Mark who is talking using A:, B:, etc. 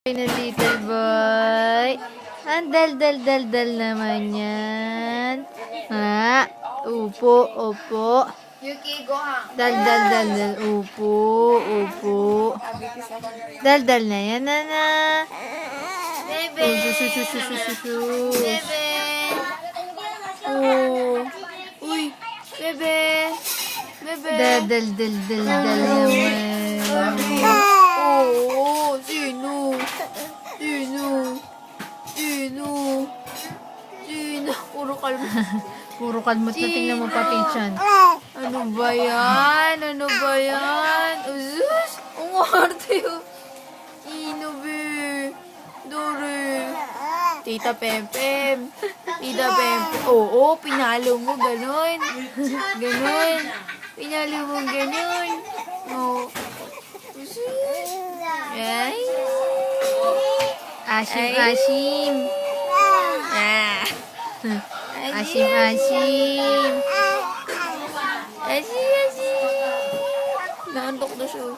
A: Na little boy. Ang dal-dal-dal-dal naman yan. Ha? Upo, upo.
B: Yuki, go hang.
A: Dal-dal-dal-dal. Upo, upo. Dal-dal na yan, nana.
B: Bebe.
A: Su-su-su-su-su-su.
B: Bebe.
A: Oh.
B: Uy, bebe. Bebe.
A: Dal-dal-dal-dal-dal naman.
B: Oh, sino? Sino? Sino? Sino? Puro kalma.
A: Puro kalmot na, tingnan mo pati tiyan.
B: Ano ba yan? Ano ba yan? Uzus! Umarte yun. Sino, be? Dore. Tita Pempem. Tita Pempem. Oo, pinalo mo. Ganon. Ganon. Pinalo mo ganon. Oo. Uzus. Ay.
A: Asim, asim.
B: Ah.
A: Asim, asim.
B: Asim, asim. Naantok na siya.